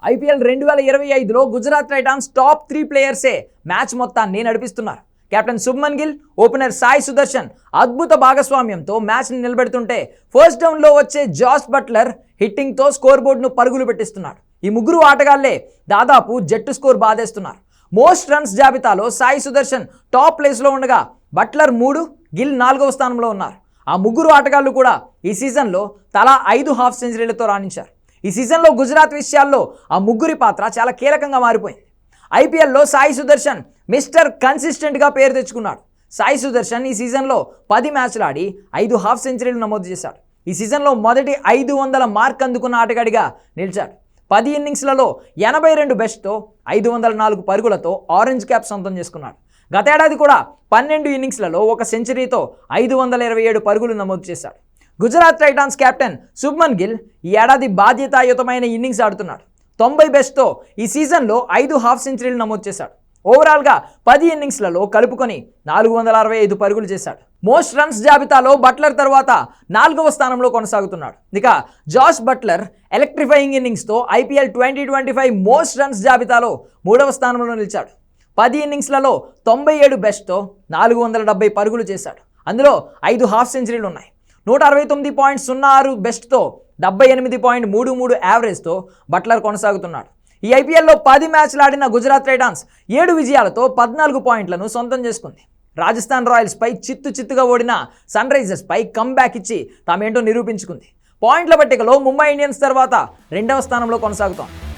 IPL 2025లో Gujarat Titans top 3 ప్లేయర్సే match మొత్తాన్ని నడిపిస్తున్నారు. కెప్టెన్ శుభ్మన్ గిల్, ఓపెనర్ సాయి సుదర్శన్ అద్భుత భాగస్వామ్యంతో మ్యాచ్ని నిలబెడుతుంటే ఫస్ట్ డౌన్లో వచ్చే జాస్ బట్లర్ హిట్టింగ్తో స్కోర్ బోర్డును పరుగులు పెట్టిస్తున్నాడు. ఈ ముగ్గురు ఆటగాళ్లే దాదాపు జట్టు స్కోర్ బాధేస్తున్నారు. మోస్ట్ రన్స్ జాబితాలో సాయి సుదర్శన్ టాప్ ప్లేస్లో ఉండగా బట్లర్ 3, గిల్ 4వ స్థానంలో ఉన్నారు. ఆ ముగ్గురు ఆటగాళ్లు కూడా ఈ సీజన్లో తలా 5 హాఫ్ సెంచరీలతో రాణించారు. ఈ సీజన్లో గుజరాత్ విషయాల్లో ఆ ముగ్గురి పాత్ర చాలా కీలకంగా మారిపోయింది. ఐపీఎల్లో సాయి సుదర్శన్ మిస్టర్ కన్సిస్టెంట్గా పేరు తెచ్చుకున్నాడు. సాయి సుదర్శన్ ఈ సీజన్లో 10 మ్యాచ్లు ఆడి 5 హాఫ్ సెంచరీలు నమోదు చేశాడు. ఈ సీజన్లో మొదటి 500 మార్క్ అందుకున్న ఆటగాడిగా నిలిచాడు. 10 ఇన్నింగ్స్లలో 82 బెస్ట్తో 504 పరుగులతో ఆరెంజ్ క్యాప్ సొంతం చేసుకున్నాడు. గతేడాది కూడా 12 ఇన్నింగ్స్లలో 1 సెంచరీతో 527 పరుగులు నమోదు చేశాడు. గుజరాత్ టైటాన్స్ కెప్టెన్ శుభ్మన్ గిల్ ఈ ఏడాది బాధ్యతాయుతమైన ఇన్నింగ్స్ ఆడుతున్నాడు. 90 బెస్ట్తో ఈ సీజన్లో 5 హాఫ్ సెంచరీలు నమోదు చేశాడు. ఓవరాల్గా 10 ఇన్నింగ్స్లలో కలుపుకొని 465 పరుగులు చేశాడు. మోస్ట్ రన్స్ జాబితాలో బట్లర్ తర్వాత 4వ స్థానంలో కొనసాగుతున్నాడు. ఇక జాస్ బట్లర్ ఎలక్ట్రిఫైయింగ్ ఇన్నింగ్స్తో ఐపీఎల్ 2025 మోస్ట్ రన్స్ జాబితాలో 3వ స్థానంలో నిలిచాడు. 10 ఇన్నింగ్స్లలో 97 బెస్ట్తో 470 పరుగులు చేశాడు. అందులో 5 హాఫ్ సెంచరీలు ఉన్నాయి. 169.06 బెస్ట్తో 78.33 యావరేజ్తో బట్లర్ కొనసాగుతున్నాడు. ఈ ఐపీఎల్లో 10 మ్యాచ్లు ఆడిన గుజరాత్ టైటాన్స్ 7 విజయాలతో 14 పాయింట్లను సొంతం చేసుకుంది. రాజస్థాన్ రాయల్స్పై చిత్తుగా ఓడిన సన్ రైజర్స్పై కమ్బ్యాక్ ఇచ్చి తామేంటో నిరూపించుకుంది. పాయింట్ల పట్టికలో ముంబై ఇండియన్స్ తర్వాత 2వ స్థానంలో కొనసాగుతోంది.